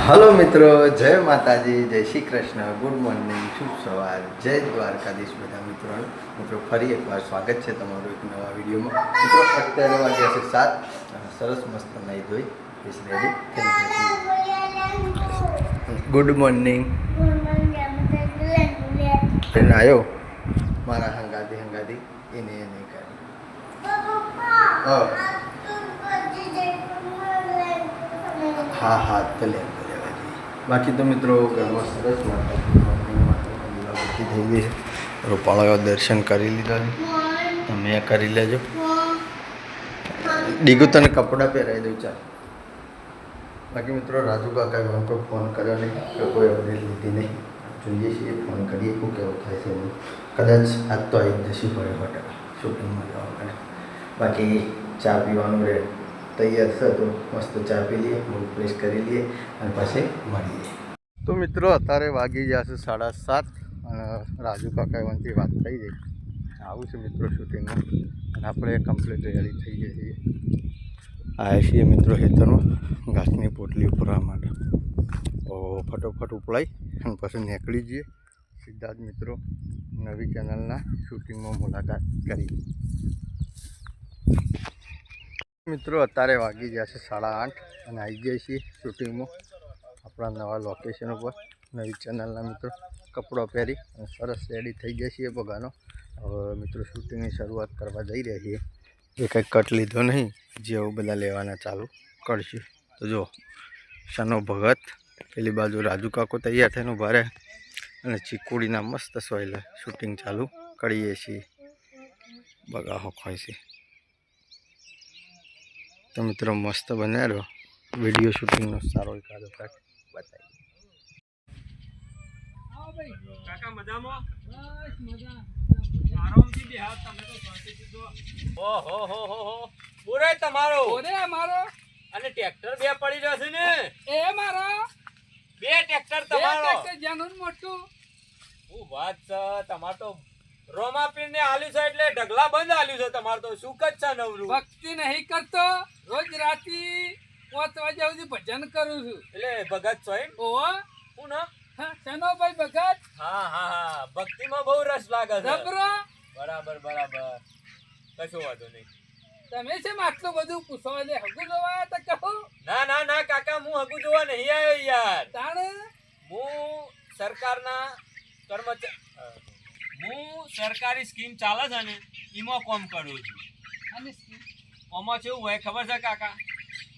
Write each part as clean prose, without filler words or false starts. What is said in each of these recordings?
Hello મિત્રો, જય માતાજી, જય શ્રી કૃષ્ણ, ગુડ મોર્નિંગ, શુભ સવાર, જય દ્વારકાધીશ બધા મિત્રોનું. મિત્રો ફરી એકવાર સ્વાગત છે તમારું એક નવા વિડીયોમાં. મિત્રો અત્યારે વાગ્યા છે 7 અને સરસ મસ્ત નાહી ધોઈ ફેસ રેડી થઈ ગઈ. Good morning. એને આવ્યો મારા હંગાતી એને કરી. હા તો લે. બાકી તો મિત્રો ઘરમાં સરસ થઈ ગઈ છે. રૂપાળા દર્શન કરી લીધા છે, તમે કરી લેજો. ડીગુ તને કપડાં પહેરાવી દઉં ચાલ. બાકી મિત્રો રાજુ કાકા એમાં કોઈ ફોન કર્યો નહીં, કોઈ અપડેટ લીધી નહીં. જોઈએ છીએ, ફોન કરીએ શું કેવું થાય છે એનું. કદાચ આજ તો આવી જશે પડે હોટલ શૂટિંગમાં જવા માટે. બાકી ચા પીવાનું રહે તૈયાર છે તો મસ્ત ચા પી લઈએ, મૂડ ફ્રેશ કરી લઈએ અને પછી મળીએ. તો મિત્રો અત્યારે વાગી ગયા છે 7:30 અને રાજુ કાકા એવાથી વાત થઈ ગઈ. આવું છે મિત્રો શૂટિંગમાં અને આપણે કમ્પ્લીટ રેડી થઈ ગયા છીએ. આવ્યા છીએ મિત્રો ખેતરમાં ઘાસની પોટલી ઉપરવા માટે. તો ફટોફટ ઉપડાઈ અને પછી નીકળી જઈએ સીધા જ મિત્રો નવી ચેનલના શૂટિંગમાં મુલાકાત કરી. મિત્રો અત્યારે વાગી ગયા છે 8:30 અને આવી ગયા છીએ શૂટિંગમાં આપણા નવા લોકેશન ઉપર નવી ચેનલના મિત્રો. કપડો પહેરી અને સરસ રેડી થઈ ગયા છીએ બધાનો. હવે મિત્રો શૂટિંગની શરૂઆત કરવા જઈ રહ્યા છીએ. એ કંઈ કટ લીધો નહીં, જેવું બધા લેવાના ચાલુ કરશે. તો જો શનો ભગત, પેલી બાજુ રાજુ કાકો તૈયાર થઈને ઊભા રહે અને ચીકુડીના મસ્ત સોયલે શૂટિંગ ચાલુ કરીએ છીએ. બગા હોખાય છે તો મિત્રો મસ્ત બનાવ્યો વિડીયો શૂટિંગનો સારો એકાદો કાંક બતાવી. કાકા મજામાં? બસ મજા. આરામથી બેહા તમે તો શાંતિથી જો. ઓહો બોરે તમારો. બોરે અમારો. અને ટ્રેક્ટર બે પડી રહ્યો છે ને? એ મારો. બે ટ્રેક્ટર તમારો. બે ટ્રેક્ટર જાનું મોટું. હું વાત છે તમાર તો રોમાપીર ને આલ્યું છે એટલે ઢગલા બંધ આલ્યું છે તમાર તો. શું કચ્છ છે નવરું? ભક્તિ નહીં કરતો, રોજ રાતી 5 વાગ્યા સુધી ભજન કરું છું. એટલે ભગત છો એમ? ઓહો. હું ના ચનોભાઈ ભગત. હા ભક્તિમાં બહુ રસ લાગે છે. બરાબર કશો વાંધો નહીં. તમે છે આટલું બધું પૂછવા દે હગુ જોવા તો કહો. ના કાકા હું હગુ જોવા નહીં આવ્યો યાર. તાણે હું સરકારી સ્કીમ ચાલે છે ને એમાં કામ કરું છું. અને આમાં કેવું હોય ખબર છે કાકા?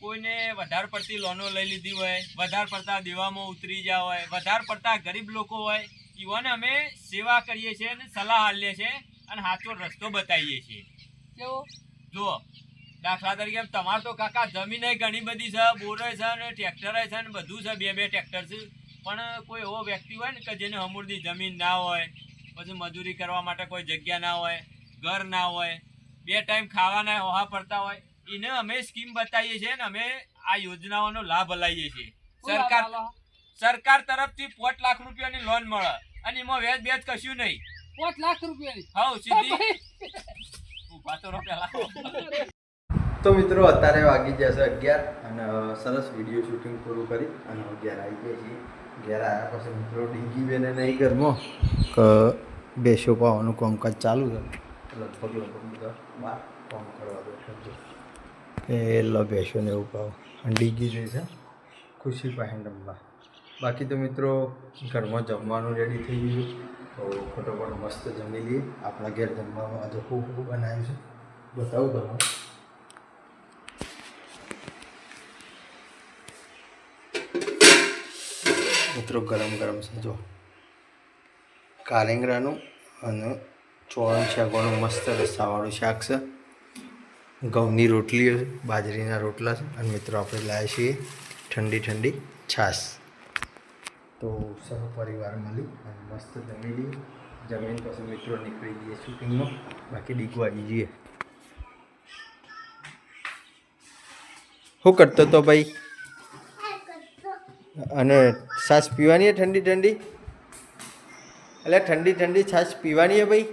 કોઈને વધારે પડતી લોનો લઈ લીધી હોય, વધારે પડતા દેવામાં ઉતરી ગયા હોય, વધારે પડતા ગરીબ લોકો હોય, એવાને અમે સેવા કરીએ છીએ અને સલાહ આપીએ છીએ અને સાચો રસ્તો બતાવીએ છીએ. કેવો જુઓ, દાખલા તરીકે તમારે તો કાકા જમીન ઘણી બધી છે, બોરો છે ને ટ્રેક્ટર છે ને બધું છે, બે ટ્રેક્ટર છે. પણ કોઈ એવો વ્યક્તિ હોય ને કે જેને અમૂર્દી જમીન ના હોય, પછી મજૂરી કરવા માટે કોઈ જગ્યા ના હોય, ઘર ના હોય, 2 ટાઈમ ખાવાના ઓહા પડતા હોય, એને અમે સ્કીમ બતાવીએ છીએ ને અમે આ યોજનાઓનો લાભ લઈએ છીએ. સરકાર તરફથી 5 લાખ રૂપિયાની લોન મળે અને એમાં વ્યાજ કશું નહીં. 5 લાખ રૂપિયાની? હા સીધી. ઉભા તો પેલા. તો મિત્રો અત્યારે વાગી જશે 11 અને સરસ વિડીયો શૂટિંગ પૂરું કરી અને 11 આવી ગયા છીએ. 11 આવ્યા પછી મિત્રો ડીગી બેને નહીં ઘરમાં કે બેસો પાવાનું કામકાજ ચાલુ છે. લગભગ બધા બહાર કામ કરવા બેઠો છે. એ બેસો ને એવું પાવ અને ડીગી જોઈ છે ખુશી પાસે રમવા. બાકી તો મિત્રો ઘરમાં જમવાનું રેડી થઈ ગયું. તો ફટોફટ મસ્ત જમી લઈએ. આપણા ઘેર જમવામાં આજે ખૂબ બનાવ્યું છે, બતાવું તમને. મિત્રો ગરમ છે જો કારેંગરાનું અને ચોળણ શાકવાનું મસ્ત રસાવાળું શાક છે. ઘઉંની રોટલીઓ છે, બાજરીના રોટલા છે અને મિત્રો આપણે લાવીએ છીએ ઠંડી છાશ. તો સૌ પરિવાર મળી અને મસ્ત જમી લઈએ. જમીન પછી મિત્રો નીકળી જઈએ શૂટિંગમાં. બાકી ડીગો આવી જઈએ. શું કરતો તો ભાઈ? અને છાશ પીવાની ઠંડી? એટલે ઠંડી છાશ પીવાની ભાઈ?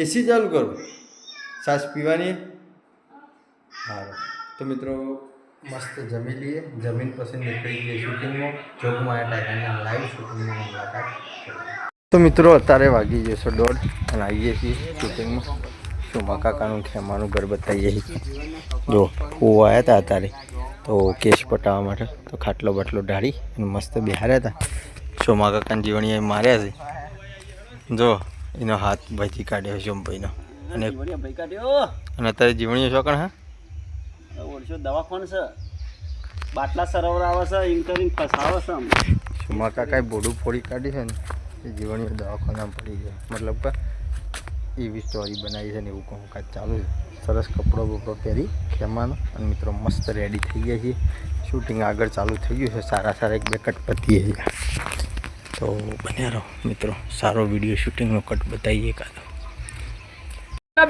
એસી ચાલુ કરું, છાશ પીવાની? હા તો મિત્રો મસ્ત જમી લઈએ. જમીન પછી નીકળી જઈએ શૂટિંગમાં. જોગમાં ટાઈગરના લાઈવ શૂટિંગની મુલાકાત. તો મિત્રો અત્યારે વાગી જશો 1:30 અને આવીએ છીએ શૂટિંગમાં. સોમા કાકાનું ખેમાનું ઘર બતાવીએ છીએ. જો ફૂ આવ્યા હતા અત્યારે તો કેસ પટાવવા માટે તો ખાટલો બાટલો ઢાળી અને મસ્ત બિહાર્યા હતા. સોમા કાકાની જીવણીએ માર્યા છે. જો એનો હાથ ભાઈથી કાઢ્યો સોમભાઈનો અને અત્યારે જીવણીઓ શોકણ હા દવાખાનું છે, બાટલા સરોવર આવે છે, એમ કરીને ફસાવે છે. સોમા કાકાએ બોડું ફોડી કાઢી છે ને એ જીવણીઓ દવાખાનામાં પડી ગયા. મતલબ કે એવી સ્ટોરી બનાવી છે ને એવું કામકાજ ચાલુ છે. સરસ કપડો બપડો પહેરી ખેમાનો અને મિત્રો મસ્ત રેડી થઈ ગયા છીએ. શૂટિંગ આગળ ચાલુ થઈ ગયું છે. સારા સારા 1-2 કટ પતીએ છે તો બન્યા રહો મિત્રો. સારો વિડીયો શૂટિંગનો કટ બતાવીએ કાતો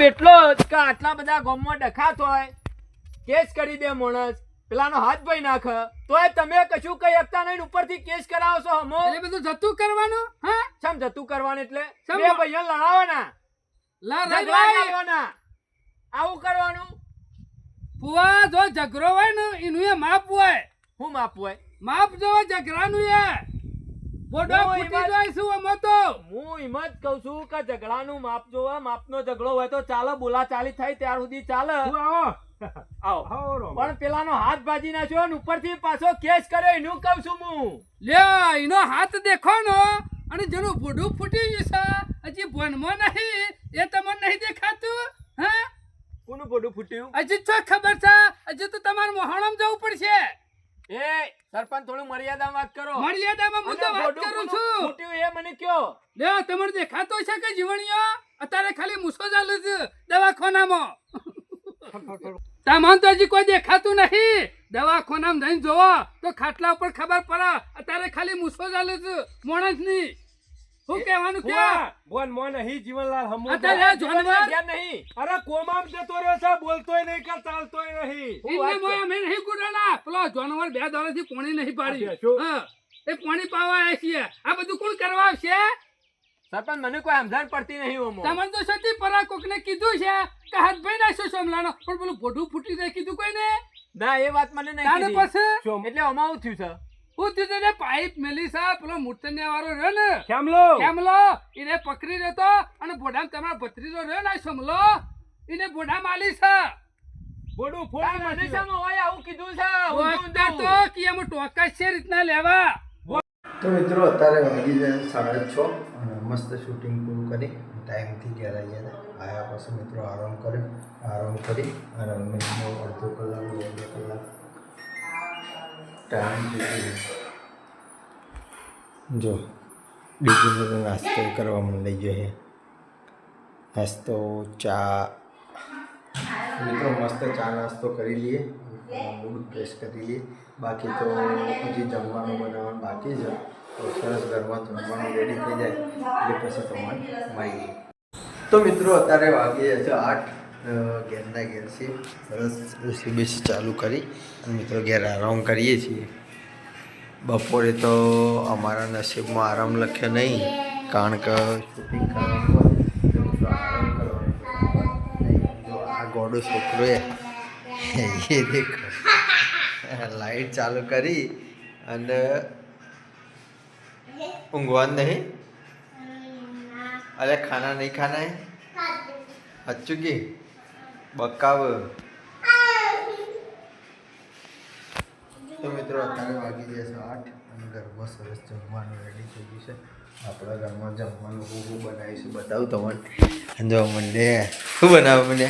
બેટલો કે આટલા બધા ગામમાં ડખાત હોય કેસ કરી દે માણસ પેલાનો હાથ ભાઈ નાખ તોય તમે કશું કઈ શકતા નહીં ઉપરથી કેસ કરાવો છો હમો એટલે બધું જતું કરવાનું. હા છમ જતું કરવાનું એટલે શમ? બે ભાઈઓ લડાવવાના ઝઘડા લડાઈ કરવાના આવું કરવાનું. ફુવા જો ઝઘડો હોય ને એનું એ માપ હોય. હું માપ હોય માપ જો ઝઘડાનું એ બોડો હું ફૂટી એમાં- જાય શું અમો તો. હું એમ જ કઉ છું કે ઝઘડાનું માપ જોવા માપનો ઝઘડો હોય તો ચાલે બોલા ચાલી થાય ત્યાર સુધી ચાલે આવો પણ પેલાનો હાથ ભાજી નાખ્યો ને ઉપરથી પાછો કેસ કર્યો એનું કઉ છું હું. લે એનો હાથ દેખો ને અને જેનું બોડું ફૂટી ગયું છે હજી ભણમાં નહીં એ તમને નહીં દેખાતું. હા કોનું બોડું ફૂટ્યું? હજી તો ખબર છે. હજી તો તમારે મોહણમ જવું પડશે. એ સરપંચ થોડું મર્યાદામાં વાત કરો. મર્યાદામાં હું તો અને વાત બોડું કરું કોનું છું. ફૂટ્યું એ મને કયો. લે તમને દેખાતો છે કે જીવણીઓ અત્યારે ખાલી મૂસો ચાલુ છે દવાખાનામાં. તમને તો હજી કોઈ દેખાતું નહીં. દવાખાનામાં જઈને જોવો તો ખાટલા ઉપર ખબર પડે અત્યારે ખાલી મૂસો ચાલુ છે માણસની. શું કહેવાનું કે બોલ મોન હી જીવનલાલ હમુ અત્યારે આ જાનવર ધ્યાન નહીં. અરે કોમામ જતો રહ્યો છે, બોલતોય નહીં કે ચાલતોય નહીં. એમને મોય અમે નહીં ગુડાના. પેલો જાનવર 2 દાડાથી પાણી નહીં પાડી. આ શું? હા એ પાણી પાવા આવ્યા છીએ. આ બધું કોણ કરવા આવશે? સરપંચ મને કોઈ સમજણ પડતી નહીં ઓમો. તમને તો સતી પરા કોકને કીધું છે કે હાથ ભાઈ નાખ્યો સોમલાનો પણ પેલું બોડું ફૂટી જાય કીધું કોઈને. ના એ વાત મને નહીં તાને કીધી. પછી એટલે આમાં શું થયું છે? હું તીધે ને પાઇપ મેલી છે પેલો મૂર્તન્યા વાળો રહ્યો ને કેમલો કેમલો એને પકડી રહ્યો તો અને બોડામાં તમારા ભત્રીજો રહ્યો ને સમલો એને બોડા માલી છે. બોડું તાર ફોડી મને નાખ્યું. શામાં હોય આવું કીધું છે? ઊંધું બોલતા ઊંધું. તો કે એમાં ટોકા છે રીતના લેવા. તો મિત્રો અત્યારે વાગી જાય 6:30 અને મસ્ત શૂટિંગ પૂરું કરી ટાઈમથી ઘેર આવી ગયા હતા. આવ્યા પછી મિત્રો આરામ કરી અને મિનિમમ અડધો કલાક 2 કલાક ટાઈમ થઈ જો બીજું નાસ્તો કરવા લઈ ગયો છે. નાસ્તો ચા મિત્રો મસ્ત ચા નાસ્તો કરી લઈએ, મૂડ ફ્રેશ કરી લઈએ. બાકી તો હજી જમવાનું બનાવવાનું બાકી છે. તો સરસ ઘરમાં જમવાનું રેડી થઈ જાય એટલે પછી તમારે મળીએ. તો મિત્રો અત્યારે વાગી છે 8. ઘેરના ઘેર છે. સરસ એસી ચાલુ કરી અને મિત્રો ઘેર આરામ કરીએ છીએ. બપોરે તો અમારા નસીબમાં આરામ લખ્યો નહીં કારણ કે શૂટિંગ કરવાનું હોય તો મિત્રો આરામ કરવાનું. જો આ ગોડો છોકરો એ દેખો લાઈટ ચાલુ કરી અને ઊંઘવાનું નહીં. અરે ખાના નહીં ખાના હે અચ્ચું કે બકાવ. તો મિત્રો અત્યારે વાગી જશે 8 અને ઘરમાં સરસ જમવાનું રેડી થઈ ગયું છે. આપણા ઘરમાં જમવાનું હું બનાવીશું બતાવું તમને. જો મને શું બનાવો મને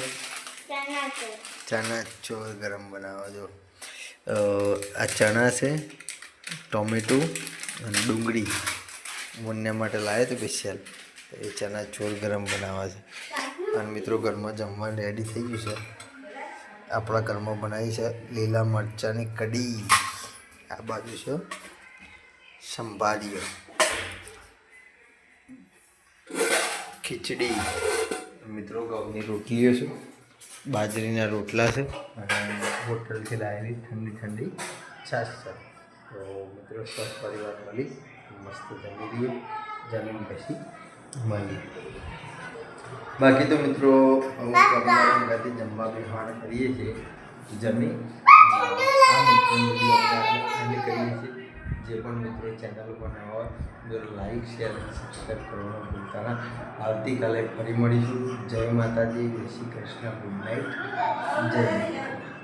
ચણા ચોર ગરમ બનાવો. જો આ ચણા છે, ટોમેટું અને ડુંગળી બંને માટે લાવ્યો તો સ્પેશિયલ. એ ચણા ચોર ગરમ બનાવવા છે. અને મિત્રો ઘરમાં જમવાનું રેડી થઈ ગયું છે. આપણા ઘરમાં બનાવી છે લીલા મરચાંની કઢી. આ બાજુ છે સંભારીઓ, ખીચડી. મિત્રો ઘઉંની રોટલીઓ છે, બાજરીના રોટલા છે અને હોટલથી લાવેલી ઠંડી ઠંડી છાશ છે. તો મિત્રો પરિવાર મળી મસ્ત જમી લઈએ. જમીન પછી મળીએ. બાકી તો મિત્રો ગાતી જમવા બેસવાના કરીએ છીએ. જમી આ વિડીયો આપણે એન્ડ કરીએ છીએ. જે પણ મિત્રો ચેનલ પર નવા હોય જો લાઈક શેર અને સબસ્ક્રાઈબ કરવાનું ભૂલતા ના. આવતીકાલે ફરી મળીશું. જય માતાજી, જય શ્રી કૃષ્ણ, ગુડ નાઇટ, જય માતા.